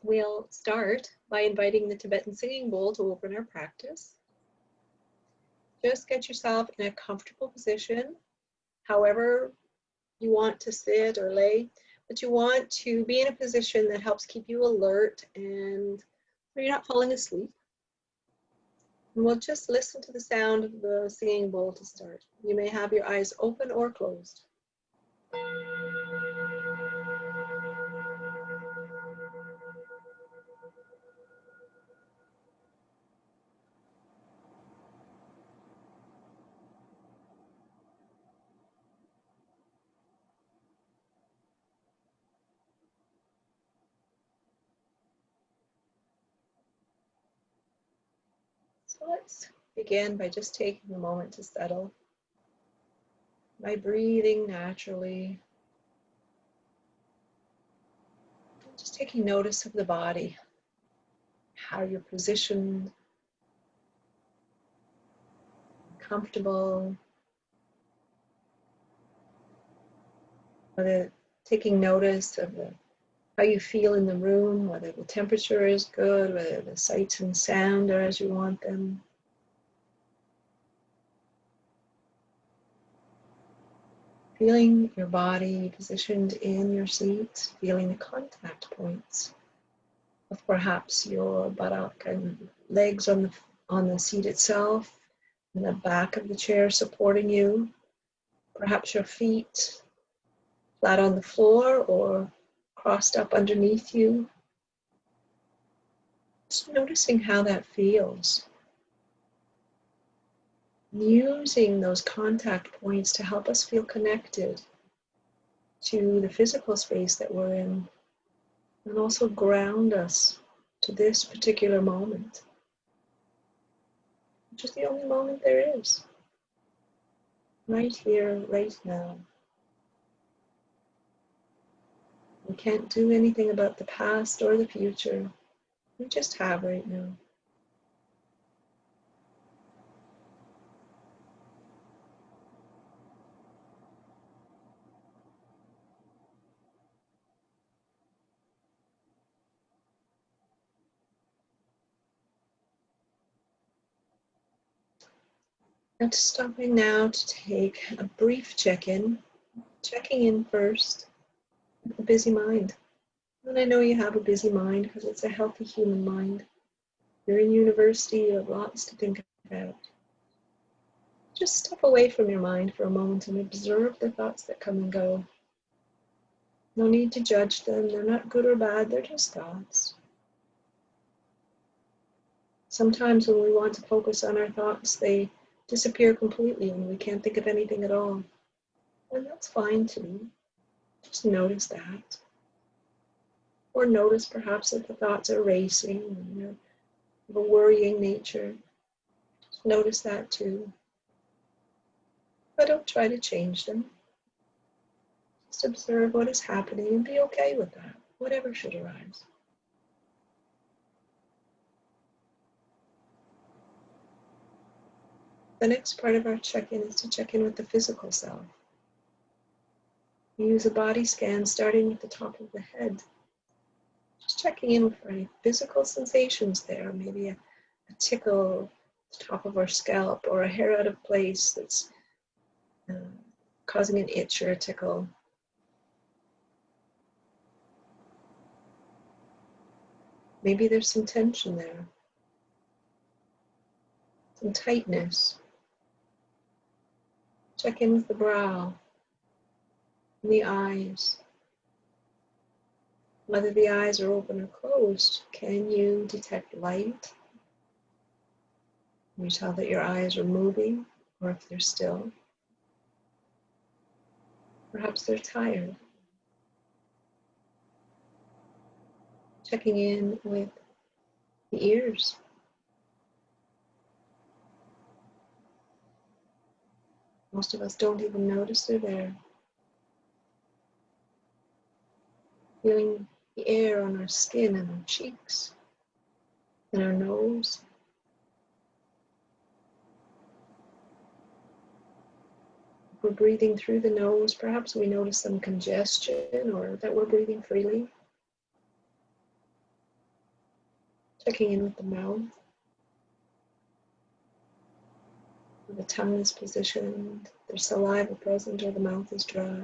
We'll start by inviting the Tibetan singing bowl to open our practice. Just get yourself in a comfortable position, however you want to sit or lay, but you want to be in a position that helps keep you alert and so you're not falling asleep. And we'll just listen to the sound of the singing bowl to start. You may have your eyes open or closed. So let's begin by just taking a moment to settle, by breathing naturally, just taking notice of the body, how you're positioned, comfortable, whether taking notice of how you feel in the room, whether the temperature is good, whether the sights and sound are as you want them. Feeling your body positioned in your seat, feeling the contact points of perhaps your buttock and legs on the seat itself, and the back of the chair supporting you, perhaps your feet flat on the floor or crossed up underneath you. Just noticing how that feels. Using those contact points to help us feel connected to the physical space that we're in, and also ground us to this particular moment, which is the only moment there is. Right here, right now. We can't do anything about the past or the future. We just have right now. And stopping now to take a brief check-in, checking in first with a busy mind. And I know you have a busy mind because it's a healthy human mind. You're in university, you have lots to think about. Just step away from your mind for a moment and observe the thoughts that come and go. No need to judge them, they're not good or bad, they're just thoughts. Sometimes when we want to focus on our thoughts, they disappear completely and we can't think of anything at all. And that's fine too. Just notice that. Or notice perhaps that the thoughts are racing and they're of a worrying nature. Just notice that too. But don't try to change them. Just observe what is happening and be okay with that, whatever should arise. The next part of our check-in is to check in with the physical self. We use a body scan starting with the top of the head. Just checking in for any physical sensations there, maybe a tickle at the top of our scalp or a hair out of place that's causing an itch or a tickle. Maybe there's some tension there, some tightness. Check in with the brow and the eyes. Whether the eyes are open or closed, can you detect light? Can you tell that your eyes are moving or if they're still? Perhaps they're tired. Checking in with the ears. Most of us don't even notice they're there. Feeling the air on our skin and our cheeks and our nose. If we're breathing through the nose, perhaps we notice some congestion or that we're breathing freely. Checking in with the mouth, where the tongue is positioned, there's saliva present or the mouth is dry.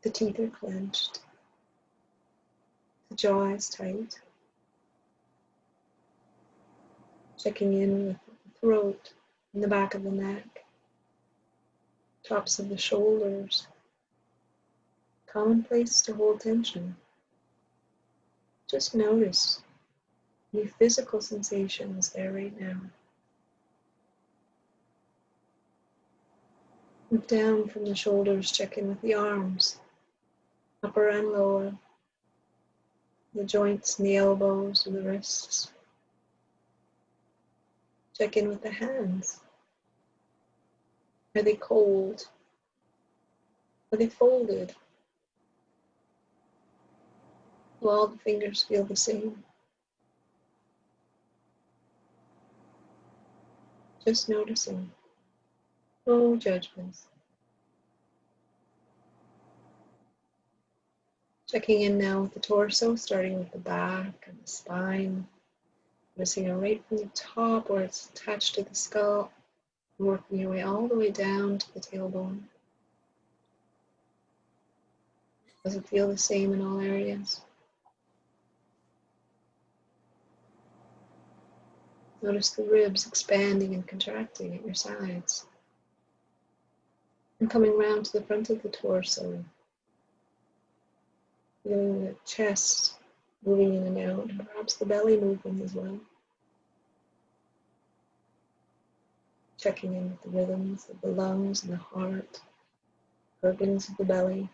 The teeth are clenched. The jaw is tight. Checking in with the throat and the back of the neck, tops of the shoulders. Common place to hold tension. Just notice any physical sensations there right now. Move down from the shoulders, check in with the arms, upper and lower, the joints and the elbows and the wrists. Check in with the hands. Are they cold? Are they folded? Will all the fingers feel the same? Just noticing. No judgments. Checking in now with the torso, starting with the back and the spine. Noticing it right from the top where it's attached to the skull, and working your way all the way down to the tailbone. Does it feel the same in all areas? Notice the ribs expanding and contracting at your sides. And coming round to the front of the torso, feeling the chest moving in and out, and perhaps the belly moving as well. Checking in with the rhythms of the lungs and the heart, gurglings of the belly.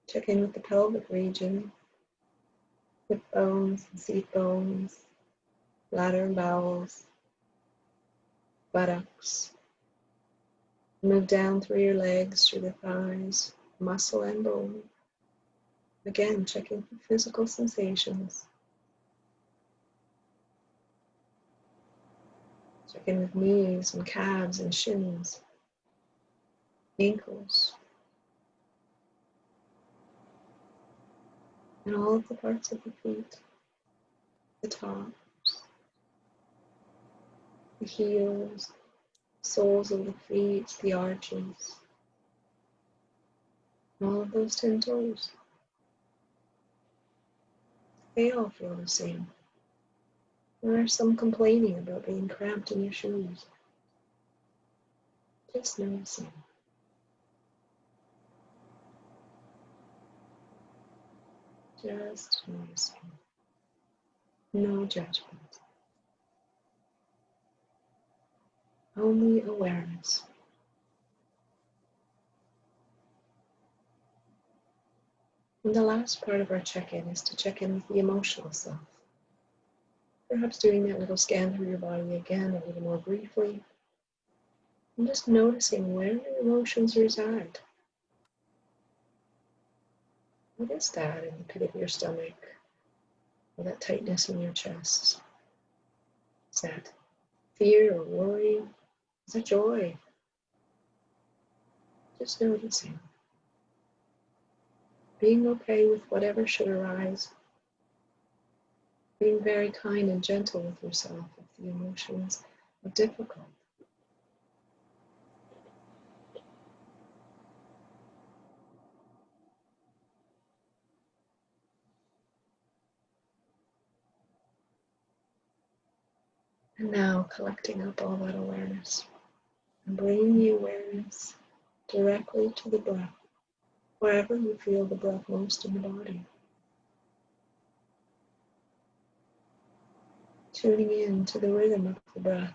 Check in with the pelvic region, hip bones and seat bones, bladder and bowels, buttocks. Move down through your legs, through the thighs, muscle and bone. Again, checking for physical sensations. Check in with knees and calves and shins, ankles, and all of the parts of the feet, the tops, the heels, soles of the feet, the arches, and all of those 10 toes. They all feel the same. There are some complaining about being cramped in your shoes. Just noticing. Just noticing. No judgment. Only awareness. And the last part of our check-in is to check in with the emotional self. Perhaps doing that little scan through your body again a little more briefly. And just noticing where your emotions reside. What is that in the pit of your stomach? Or that tightness in your chest? Is that fear or worry? Is that joy? Just noticing. Being okay with whatever should arise. Being very kind and gentle with yourself if the emotions are difficult. And now collecting up all that awareness and bringing the awareness directly to the breath, wherever you feel the breath most in the body. Tuning in to the rhythm of the breath.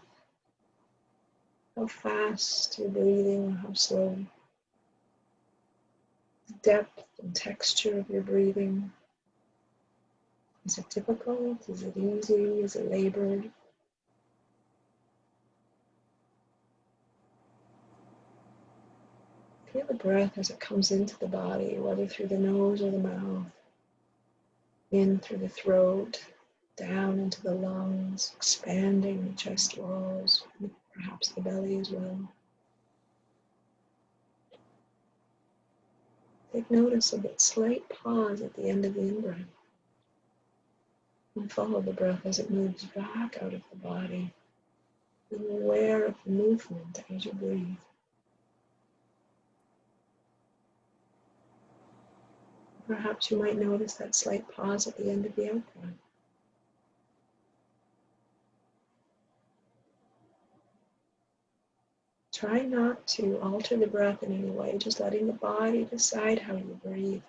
How fast you're breathing or how slow. The depth and texture of your breathing. Is it difficult? Is it easy? Is it labored? Feel the breath as it comes into the body, whether through the nose or the mouth, in through the throat, down into the lungs, expanding the chest walls, perhaps the belly as well. take notice of that slight pause at the end of the in-breath. And follow the breath as it moves back out of the body. Being aware of the movement as you breathe. Perhaps you might notice that slight pause at the end of the out-breath. Try not to alter the breath in any way, just letting the body decide how you breathe.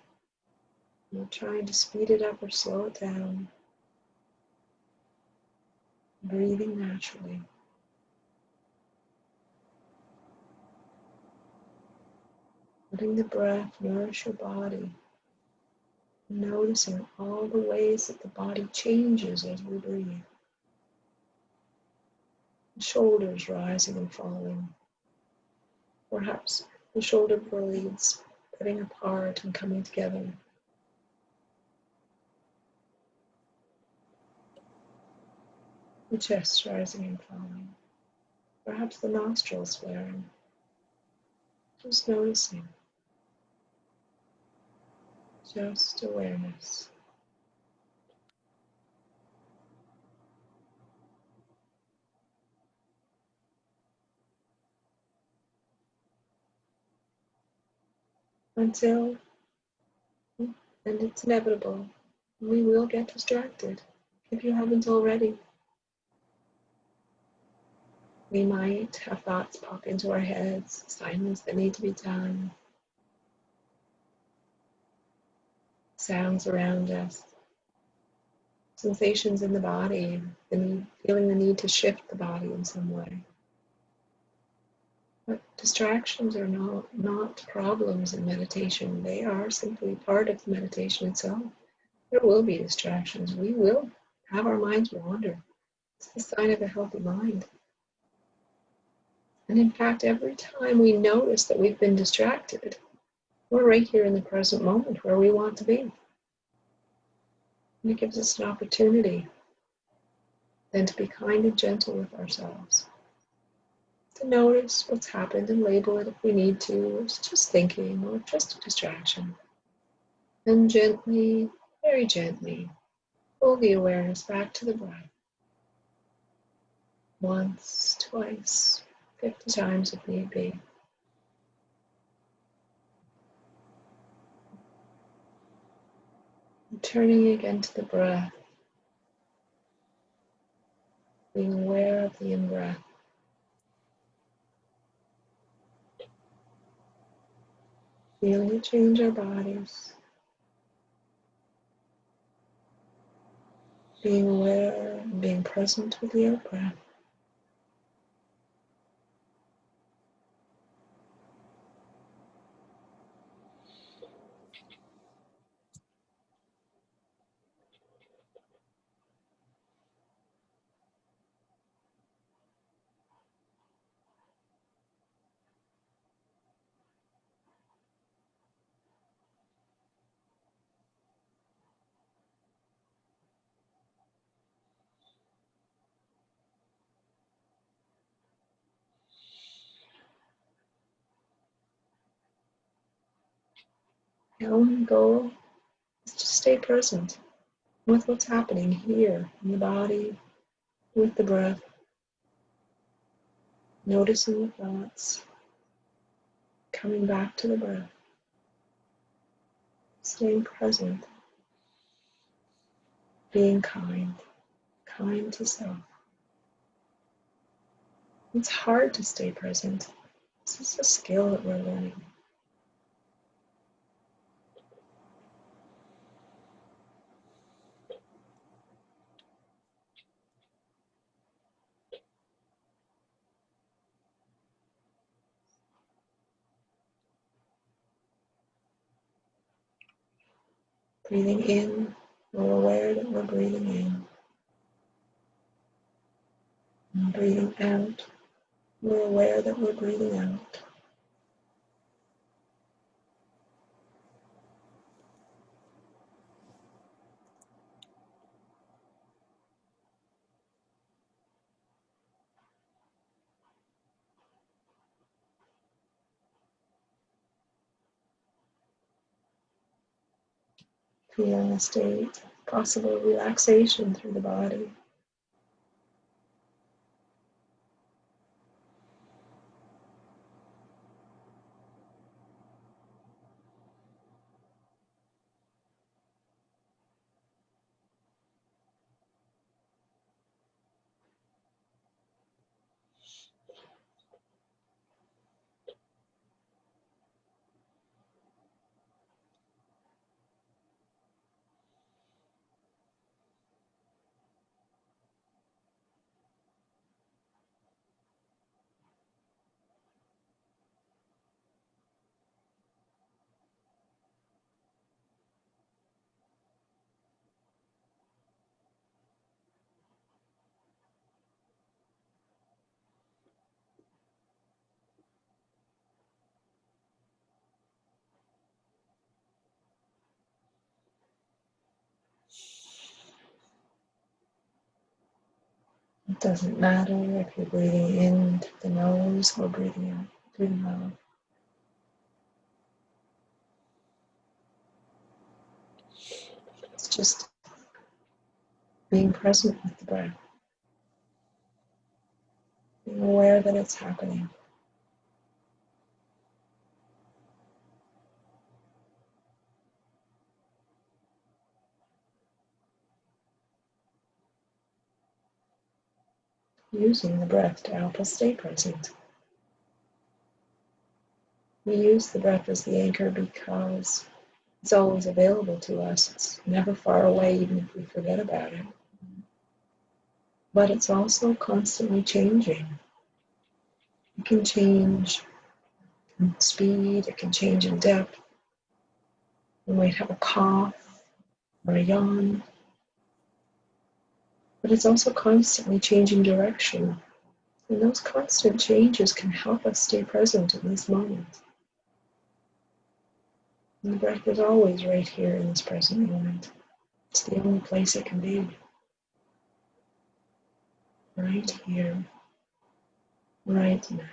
Not trying to speed it up or slow it down. Breathing naturally. Letting the breath nourish your body. Noticing all the ways that the body changes as we breathe. The shoulders rising and falling. Perhaps the shoulder blades spreading apart and coming together. The chest rising and falling. Perhaps the nostrils flaring. Just noticing. Just awareness. Until, and it's inevitable, we will get distracted if you haven't already. We might have thoughts pop into our heads, assignments that need to be done, sounds around us, sensations in the body, feeling the need to shift the body in some way. But distractions are not problems in meditation. They are simply part of the meditation itself. There will be distractions. We will have our minds wander. It's the sign of a healthy mind. And in fact, every time we notice that we've been distracted, we're right here in the present moment where we want to be. And it gives us an opportunity then to be kind and gentle with ourselves. To notice what's happened and label it if we need to. It's just thinking or just a distraction. And gently, very gently, pull the awareness back to the breath. Once, twice, 50 times if need be. And turning again to the breath. Being aware of the in-breath. Feeling it change our bodies. Being aware and being present with the out-breath. The only goal is to stay present with what's happening here in the body, with the breath, noticing the thoughts, coming back to the breath, staying present, being kind to self. It's hard to stay present. This is a skill that we're learning. Breathing in, we're aware that we're breathing in. And breathing out, we're aware that we're breathing out. feeling a state, possible relaxation through the body. It doesn't matter if you're breathing in through the nose or breathing out through the mouth. It's just being present with the breath, being aware that it's happening. Using the breath to help us stay present. We use the breath as the anchor because it's always available to us. It's never far away, even if we forget about it. But it's also constantly changing. It can change in speed, it can change in depth. We might have a cough or a yawn. But it's also constantly changing direction. And those constant changes can help us stay present in this moment. And the breath is always right here in this present moment. It's the only place it can be. Right here, right now.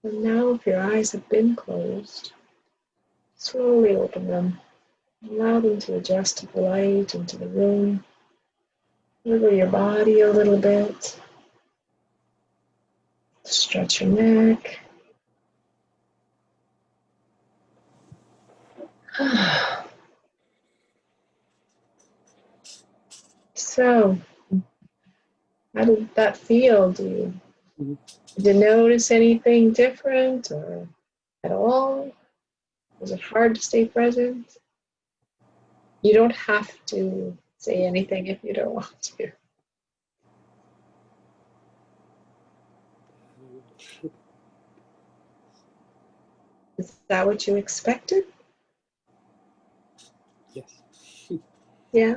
And now, if your eyes have been closed, slowly open them. Allow them to adjust to the light and to the room. Wiggle your body a little bit. Stretch your neck. So, how did that feel? Did you notice anything different or at all? Was it hard to stay present? You don't have to say anything if you don't want to. Is that what you expected? Yes. Yeah.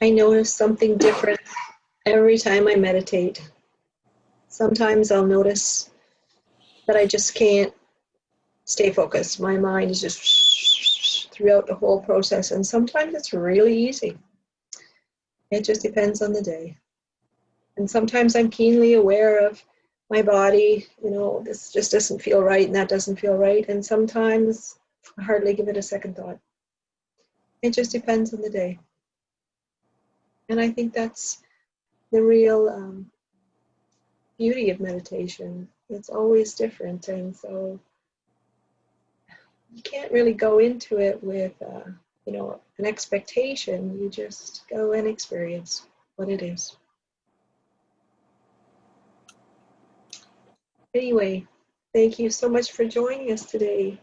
I notice something different every time I meditate. Sometimes I'll notice that I just can't stay focused. My mind is just throughout the whole process, and sometimes it's really easy. It just depends on the day. And sometimes I'm keenly aware of my body, this just doesn't feel right and that doesn't feel right. And sometimes I hardly give it a second thought. It just depends on the day. And I think that's the real beauty of meditation. It's always different. And so you can't really go into it with, an expectation. You just go and experience what it is. Anyway, thank you so much for joining us today.